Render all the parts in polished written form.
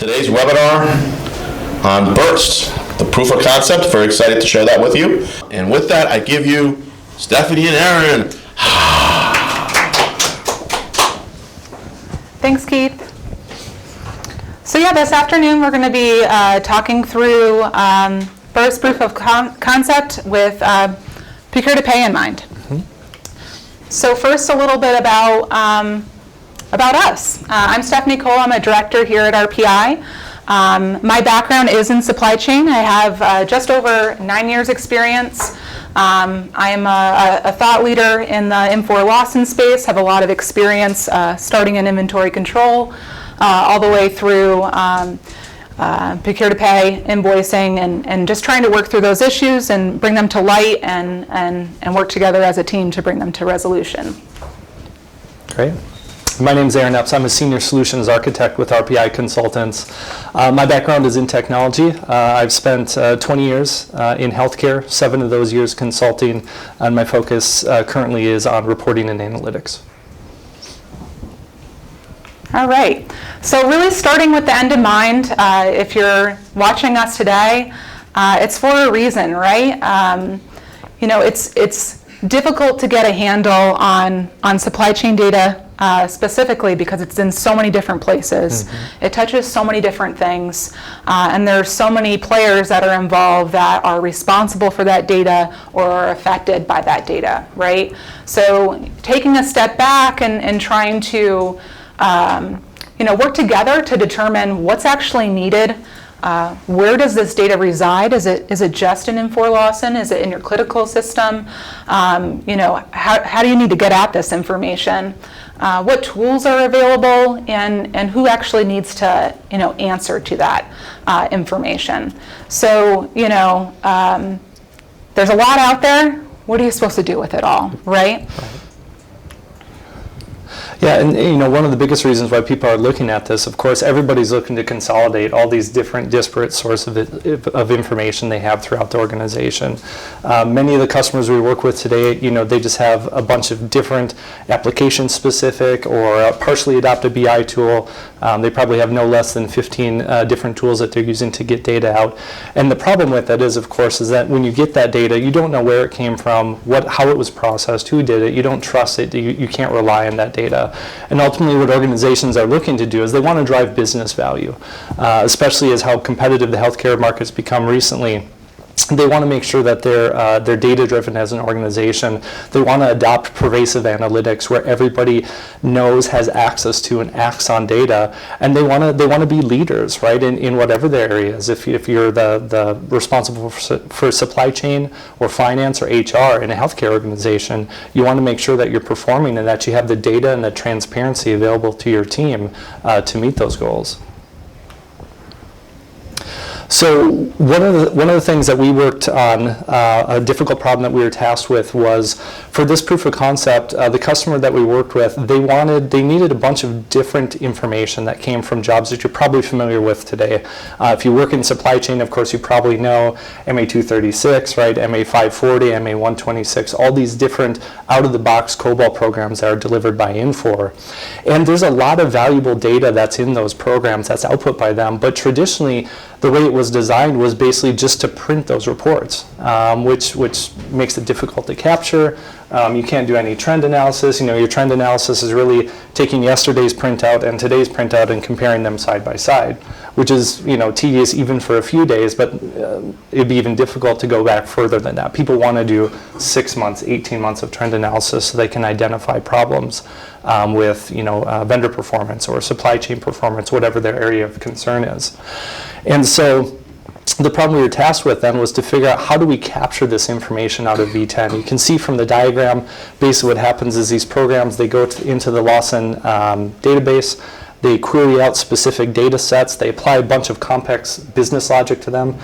Today's webinar on Birst, the proof of concept. Very excited to share that with you. And with that, I give you Stephanie and Aaron. Thanks, Keith. So yeah, this afternoon we're going to be talking through Birst proof of concept with procure to pay in mind. So first, a little bit about us. I'm Stephanie Cole. I'm a director here at RPI. My background is in supply chain. I have just over 9 years experience. I am a thought leader in the Infor Lawson space, have a lot of experience starting in inventory control all the way through procure to pay, invoicing, and just trying to work through those issues and bring them to light and work together as a team to bring them to resolution. Great. My name is Epps. I'm a senior solutions architect with RPI Consultants. My background is in technology. I've spent 20 years in healthcare, 7 of those years consulting, and my focus currently is on reporting and analytics. All right. So really starting with the end in mind, if you're watching us today, it's for a reason, right? It's difficult to get a handle on supply chain data specifically because it's in so many different places. Mm-hmm. It touches so many different things, and there's so many players that are involved that are responsible for that data or are affected by that data, right? So taking a step back and trying to work together to determine what's actually needed. Where does this data reside? Is it just in Infor Lawson? Is it in your critical system? How do you need to get at this information? What tools are available, and who actually needs to answer to that information? So there's a lot out there. What are you supposed to do with it all, right? Yeah, and one of the biggest reasons why people are looking at this, of course, everybody's looking to consolidate all these different disparate sources of information they have throughout the organization. Many of the customers we work with today, they just have a bunch of different application-specific or partially adopted BI tool. They probably have no less than 15 different tools that they're using to get data out. And the problem with that is, of course, is that when you get that data, you don't know where it came from, how it was processed, who did it. You don't trust it. You can't rely on that data. And ultimately what organizations are looking to do is they want to drive business value, especially as how competitive the healthcare market's become recently. They want to make sure that they're data-driven as an organization. They want to adopt pervasive analytics where everybody knows, has access to, and acts on data. And they want to be leaders, right, in whatever their area is. If you're the responsible for supply chain or finance or HR in a healthcare organization, you want to make sure that you're performing and that you have the data and the transparency available to your team to meet those goals. So one of the things that we worked on, a difficult problem that we were tasked with was, for this proof of concept, the customer that we worked with, they needed a bunch of different information that came from jobs that you're probably familiar with today. If you work in supply chain, of course, you probably know MA236, right, MA540, MA126, all these different out-of-the-box COBOL programs that are delivered by Infor. And there's a lot of valuable data that's in those programs that's output by them, but traditionally, the way it was designed was basically just to print those reports, which makes it difficult to capture. You can't do any trend analysis. Your trend analysis is really taking yesterday's printout and today's printout and comparing them side by side, which is tedious even for a few days, but it'd be even difficult to go back further than that. People want to do 6 months, 18 months of trend analysis so they can identify problems with vendor performance or supply chain performance, whatever their area of concern is. And so the problem we were tasked with then was to figure out how do we capture this information out of v10. You can see from the diagram, basically what happens is these programs, they go into the Lawson database, they query out specific data sets, they apply a bunch of complex business logic to them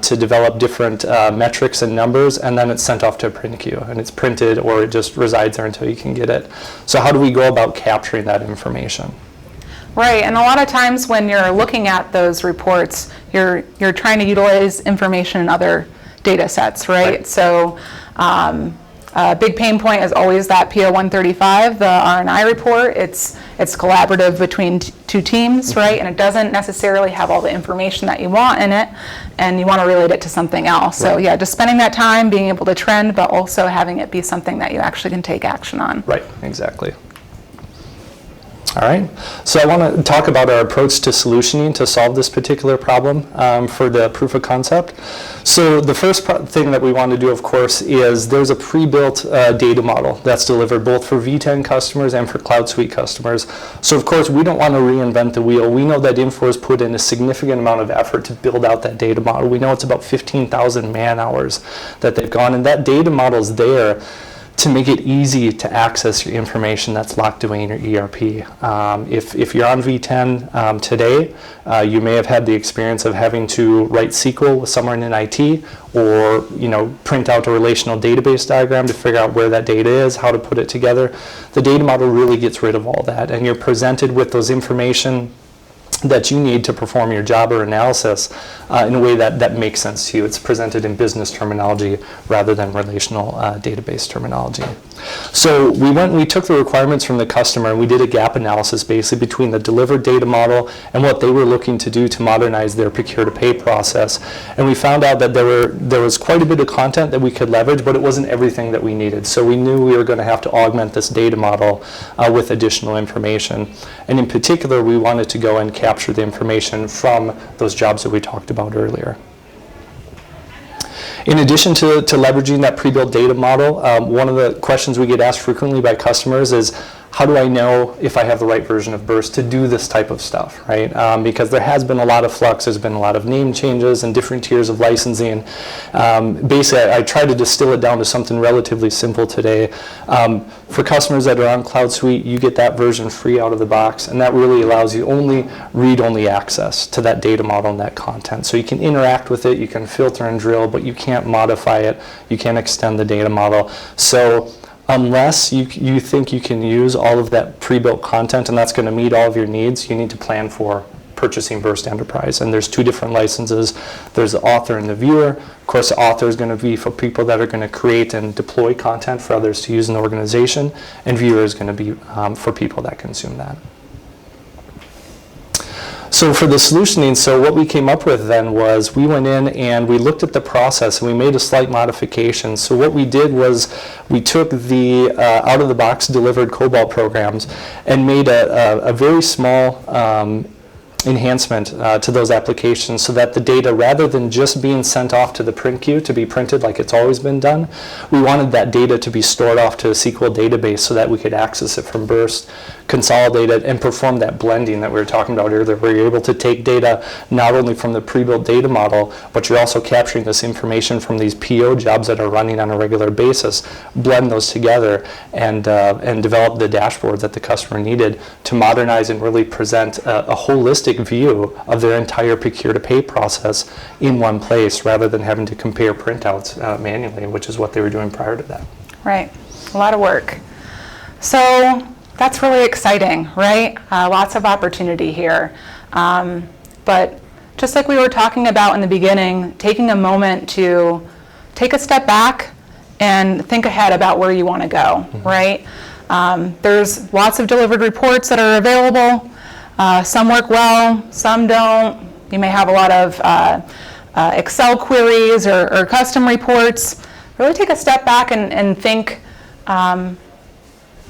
to develop different metrics and numbers, and then it's sent off to a print queue, and it's printed or it just resides there until you can get it. So how do we go about capturing that information? Right, and a lot of times when you're looking at those reports, you're trying to utilize information in other data sets, right? So Big pain point is always that PO 135, the R&I report. It's collaborative between two teams, right? And it doesn't necessarily have all the information that you want in it, and you want to relate it to something else. So yeah, just spending that time being able to trend, but also having it be something that you actually can take action on. Right, exactly. All right, so I want to talk about our approach to solutioning to solve this particular problem for the proof of concept. So the first thing that we want to do, of course, is there's a pre-built data model that's delivered both for v10 customers and for CloudSuite customers. So of course, we don't want to reinvent the wheel. We know that Infor's put in a significant amount of effort to build out that data model. We know it's about 15,000 man hours that they've gone, and that data model is there to make it easy to access your information that's locked away in your ERP. If you're on v10 today, you may have had the experience of having to write SQL with someone in IT, or print out a relational database diagram to figure out where that data is, how to put it together. The data model really gets rid of all that, and you're presented with those information that you need to perform your job or analysis in a way that makes sense to you. It's presented in business terminology rather than relational database terminology. So we took the requirements from the customer and we did a gap analysis basically between the delivered data model and what they were looking to do to modernize their procure-to-pay process. And we found out that there was quite a bit of content that we could leverage, but it wasn't everything that we needed. So we knew we were going to have to augment this data model with additional information. And in particular, we wanted to go and capture the information from those jobs that we talked about earlier. In addition to leveraging that pre-built data model, one of the questions we get asked frequently by customers is, how do I know if I have the right version of Birst to do this type of stuff, right? Because there has been a lot of flux, there's been a lot of name changes and different tiers of licensing. Basically, I try to distill it down to something relatively simple today. For customers that are on CloudSuite, you get that version free out of the box, and that really allows you only read-only access to that data model and that content. So you can interact with it, you can filter and drill, but you can't modify it, you can't extend the data model. So unless you think you can use all of that pre-built content and that's going to meet all of your needs, you need to plan for purchasing Birst Enterprise. And there's two different licenses. There's the author and the viewer. Of course, the author is going to be for people that are going to create and deploy content for others to use in the organization, and viewer is going to be for people that consume that. So for the solutioning, so what we came up with then was we went in and we looked at the process and we made a slight modification. So what we did was we took the out-of-the-box delivered COBOL programs and made a very small enhancement to those applications so that the data, rather than just being sent off to the print queue to be printed like it's always been done, we wanted that data to be stored off to a SQL database so that we could access it from Birst, consolidate it, and perform that blending that we were talking about earlier, where you're able to take data not only from the pre-built data model, but you're also capturing this information from these PO jobs that are running on a regular basis, blend those together, and develop the dashboards that the customer needed to modernize and really present a holistic view of their entire procure-to-pay process in one place, rather than having to compare printouts manually, which is what they were doing prior to that. Right, a lot of work. So that's really exciting, right? Lots of opportunity here. But just like we were talking about in the beginning, taking a moment to take a step back and think ahead about where you want to go, right? There's lots of delivered reports that are available. Some work well, some don't. You may have a lot of Excel queries or custom reports. Really take a step back and think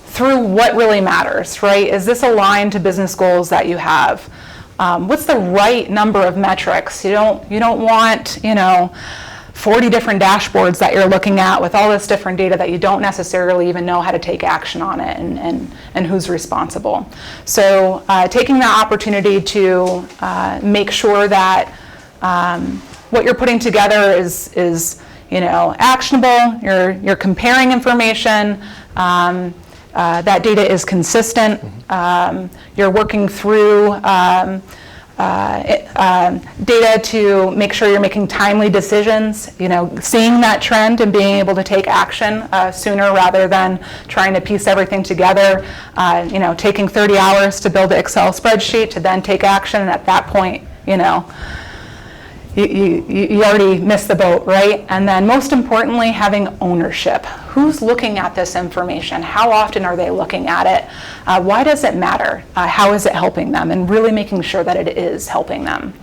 through what really matters, right? Is this aligned to business goals that you have? What's the right number of metrics? You don't want 40 different dashboards that you're looking at with all this different data that you don't necessarily even know how to take action on it and who's responsible. So taking that opportunity to make sure that what you're putting together is actionable, you're comparing information, that data is consistent, you're working through data to make sure you're making timely decisions, seeing that trend and being able to take action sooner rather than trying to piece everything together, taking 30 hours to build an Excel spreadsheet to then take action, and at that point, you already missed the boat, right? And then most importantly, having ownership. Who's looking at this information? How often are they looking at it? Why does it matter? How is it helping them? And really making sure that it is helping them.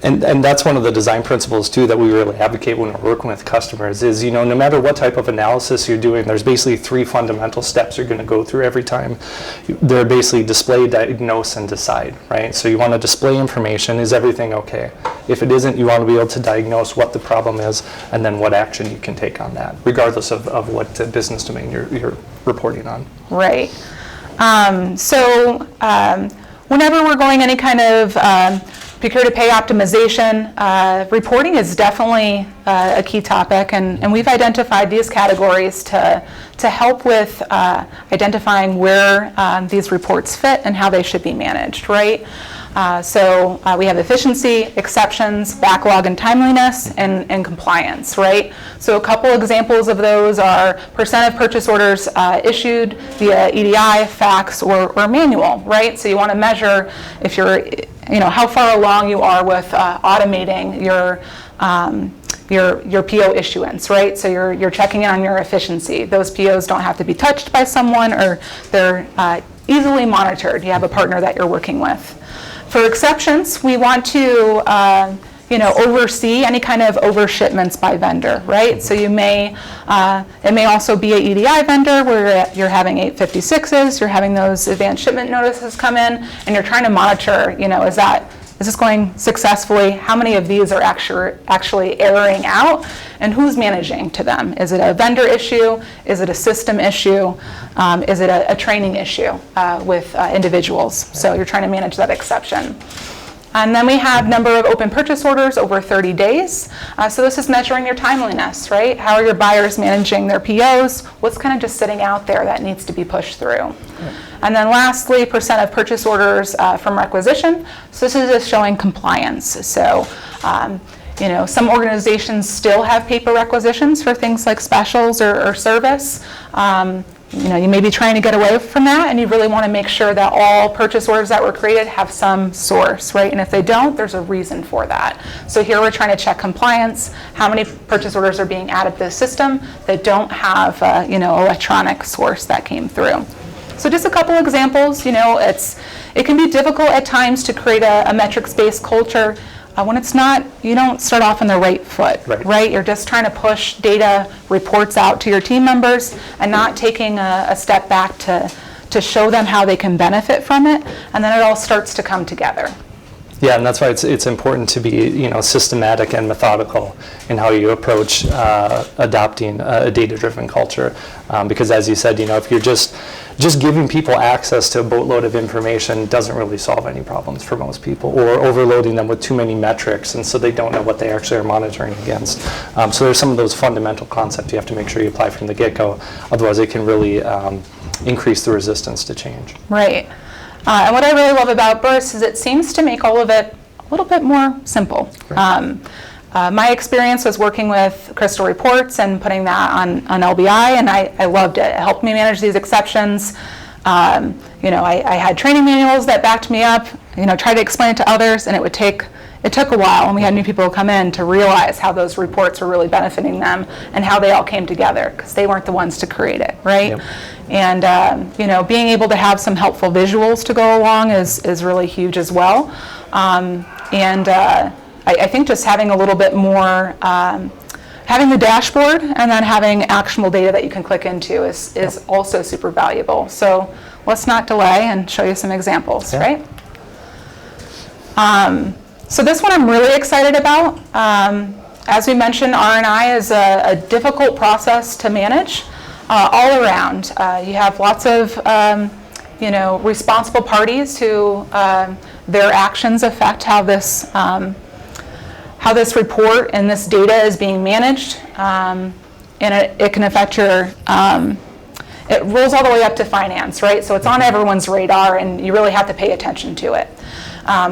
And that's one of the design principles too that we really advocate when we're working with customers is, no matter what type of analysis you're doing, there's basically 3 fundamental steps you're going to go through every time. They're basically display, diagnose, and decide, right? So you want to display information, is everything okay? If it isn't, you want to be able to diagnose what the problem is and then what action you can take on that, regardless of what business domain you're reporting on. Right. Whenever we're going any kind of procure-to-pay optimization, reporting is definitely a key topic, and we've identified these categories to help with identifying where these reports fit and how they should be managed, right? We have efficiency, exceptions, backlog and timeliness, and compliance, right? So a couple examples of those are percent of purchase orders issued via EDI, fax, or manual, right? So you want to measure if you're, how far along you are with automating your PO issuance, right? So you're checking in on your efficiency. Those POs don't have to be touched by someone, or they're easily monitored. You have a partner that you're working with. For exceptions, we want to oversee any kind of overshipments by vendor, right? So it may also be a EDI vendor where you're having 856s, you're having those advanced shipment notices come in, and you're trying to monitor, is this going successfully? How many of these are actually erroring out? And who's managing to them? Is it a vendor issue? Is it a system issue? Is it a training issue with individuals? So you're trying to manage that exception. And then we have number of open purchase orders over 30 days. So this is measuring your timeliness, right? How are your buyers managing their POs? What's kind of just sitting out there that needs to be pushed through? And then lastly, percent of purchase orders from requisition. So this is just showing compliance. So some organizations still have paper requisitions for things like specials or service. You may be trying to get away from that, and you really want to make sure that all purchase orders that were created have some source, right? And if they don't, there's a reason for that. So here we're trying to check compliance, how many purchase orders are being added to the system that don't have, electronic source that came through. So just a couple examples, it can be difficult at times to create a metrics-based culture. When it's not, you don't start off on the right foot, right? You're just trying to push data reports out to your team members and not taking a step back to show them how they can benefit from it, and then it all starts to come together. Yeah, and that's why it's important to be systematic and methodical in how you approach adopting a data-driven culture, because as you said, if you're just giving people access to a boatload of information doesn't really solve any problems for most people, or overloading them with too many metrics, and so they don't know what they actually are monitoring against. So there's some of those fundamental concepts you have to make sure you apply from the get-go, otherwise it can really increase the resistance to change. Right. And what I really love about Birst is it seems to make all of it a little bit more simple. Right. My experience was working with Crystal Reports and putting that on LBI, and I loved it. It helped me manage these exceptions. I had training manuals that backed me up, tried to explain it to others, and it took a while, and we had new people come in to realize how those reports were really benefiting them and how they all came together, because they weren't the ones to create it, right? Yep. And being able to have some helpful visuals to go along is really huge as well. I think just having a little bit more, having the dashboard and then having actionable data that you can click into is also super valuable. So let's not delay and show you some examples, right? So this one I'm really excited about. As we mentioned, R&I is a difficult process to manage all around. You have lots of responsible parties who their actions affect how this report and this data is being managed, and it can affect your. It rolls all the way up to finance, right? So it's on everyone's radar, and you really have to pay attention to it.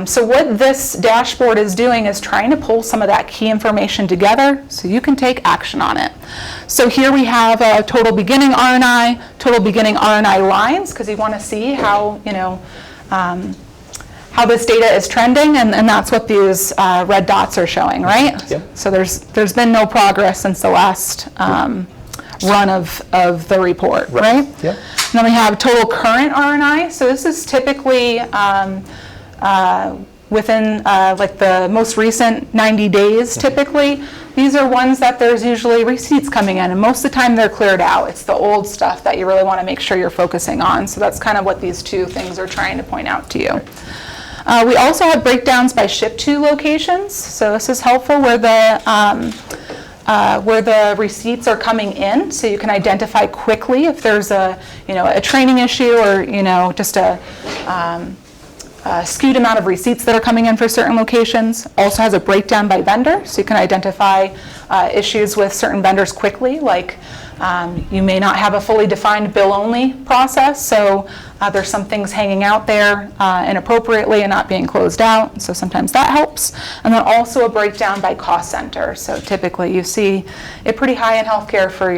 So what this dashboard is doing is trying to pull some of that key information together so you can take action on it. So here we have a total beginning R&I, total beginning R&I lines, because you want to see how, how this data is trending, and that's what these red dots are showing, right? Yep. So there's been no progress since the last run of the report, right? Yep. And then we have total current R&I. So this is typically within like the most recent 90 days typically. These are ones that there's usually receipts coming in, and most of the time they're cleared out. It's the old stuff that you really want to make sure you're focusing on. So that's kind of what these two things are trying to point out to you. We also have breakdowns by ship to locations. So this is helpful where the receipts are coming in, so you can identify quickly if there's a training issue or just a skewed amount of receipts that are coming in for certain locations. Also has a breakdown by vendor, so you can identify issues with certain vendors quickly, like you may not have a fully defined bill-only process, so there's some things hanging out there inappropriately and not being closed out, so sometimes that helps. And then also a breakdown by cost center, so typically you see it pretty high in healthcare for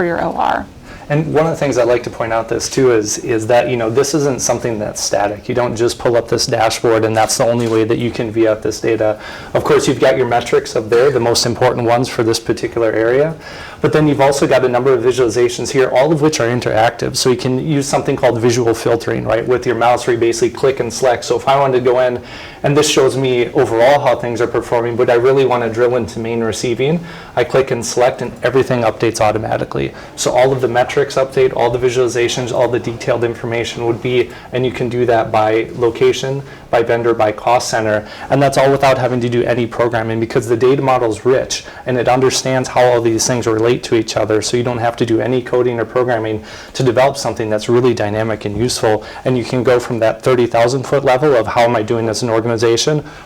your OR. And one of the things I'd like to point out this too is that this isn't something that's static. You don't just pull up this dashboard and that's the only way that you can view out this data. Of course, you've got your metrics up there, the most important ones for this particular area. But then you've also got a number of visualizations here, all of which are interactive. So you can use something called visual filtering, right? With your mouse where you basically click and select. So if I wanted to go in and this shows me overall how things are performing, but I really want to drill into main receiving, I click and select and everything updates automatically. So all of the metrics update, all the visualizations, all the detailed information would be, and you can do that by location, by vendor, by cost center, and that's all without having to do any programming because the data model is rich and it understands how all these things relate to each other, so you don't have to do any coding or programming to develop something that's really dynamic and useful, and you can go from that 30,000 foot level of how am I doing as an organization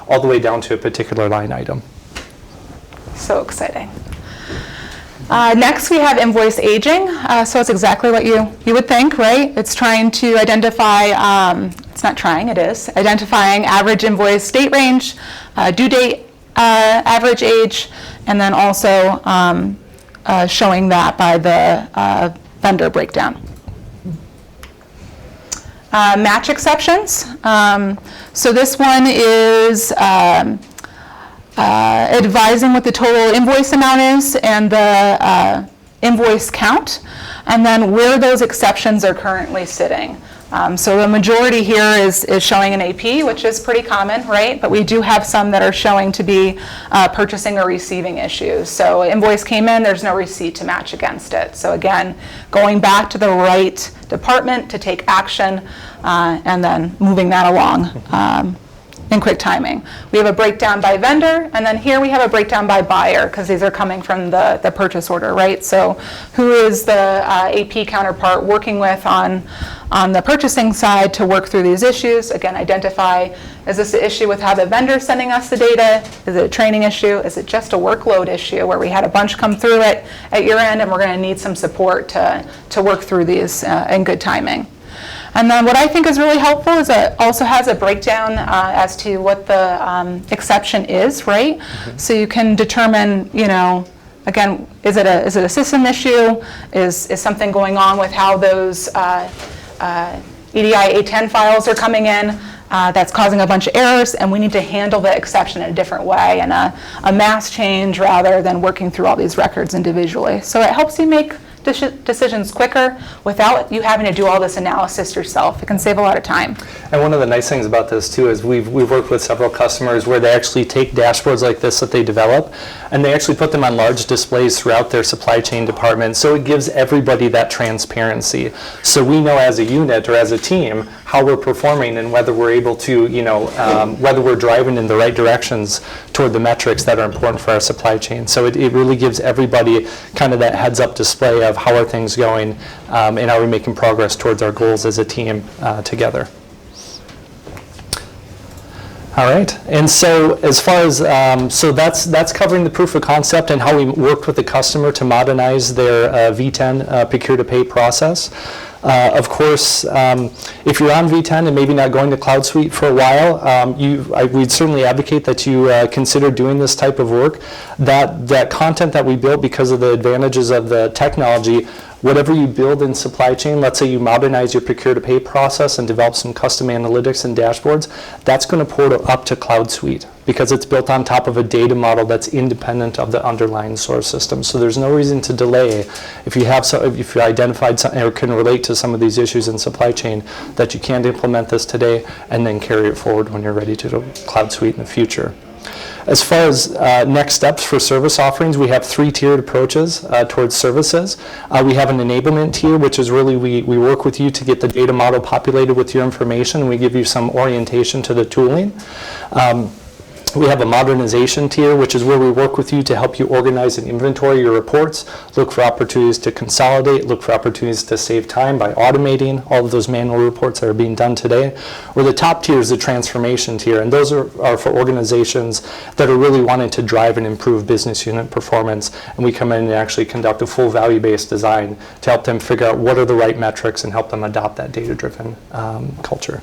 all the way down to a particular line item. So exciting. Next we have invoice aging. So it's exactly what you would think, right? It's trying to identify, it's not trying, it is, identifying average invoice date range, due date, average age, and then also showing that by the vendor breakdown. Match exceptions. So this one is advising what the total invoice amount is and the invoice count, and then where those exceptions are currently sitting. So the majority here is showing an AP, which is pretty common, right? But we do have some that are showing to be purchasing or receiving issues. So invoice came in, there's no receipt to match against it. So again, going back to the right department to take action and then moving that along in quick timing. We have a breakdown by vendor, and then here we have a breakdown by buyer, because these are coming from the purchase order, right? So who is the AP counterpart working with on the purchasing side to work through these issues? Again, identify, is this an issue with how the vendor's sending us the data? Is it a training issue? Is it just a workload issue where we had a bunch come through it at your end and we're going to need some support to work through these in good timing? And then what I think is really helpful is it also has a breakdown as to what the exception is, right? Mm-hmm. So you can determine, again, is it a system issue? Is something going on with how those EDI A10 files are coming in that's causing a bunch of errors, and we need to handle the exception in a different way and a mass change rather than working through all these records individually. So it helps you make decisions quicker without you having to do all this analysis yourself. It can save a lot of time. And one of the nice things about this too is we've worked with several customers where they actually take dashboards like this that they develop and they actually put them on large displays throughout their supply chain department, so it gives everybody that transparency. So we know as a unit or as a team how we're performing and whether we're able to, whether we're driving in the right directions toward the metrics that are important for our supply chain. So it really gives everybody kind of that heads up display of how are things going and are we making progress towards our goals as a team together. All right, and so as far as, so that's covering the proof of concept and how we worked with the customer to modernize their v10 procure-to-pay process. Of course, if you're on v10 and maybe not going to CloudSuite for a while, we'd certainly advocate that you consider doing this type of work. That content that we built because of the advantages of the technology Whatever you build in supply chain, let's say you modernize your procure-to-pay process and develop some custom analytics and dashboards, that's going to port up to CloudSuite because it's built on top of a data model that's independent of the underlying source system. So there's no reason to delay if you have if you identified something or can relate to some of these issues in supply chain, that you can't implement this today and then carry it forward when you're ready to do CloudSuite in the future. As far as next steps for service offerings, we have 3 tiered approaches towards services. We have an enablement tier, which is really we work with you to get the data model populated with your information. We give you some orientation to the tooling. We have a modernization tier, which is where we work with you to help you organize and inventory your reports, look for opportunities to consolidate, look for opportunities to save time by automating all of those manual reports that are being done today. Or the top tier is the transformation tier, and those are for organizations that are really wanting to drive and improve business unit performance, and we come in and actually conduct a full value-based design to help them figure out what are the right metrics and help them adopt that data-driven culture.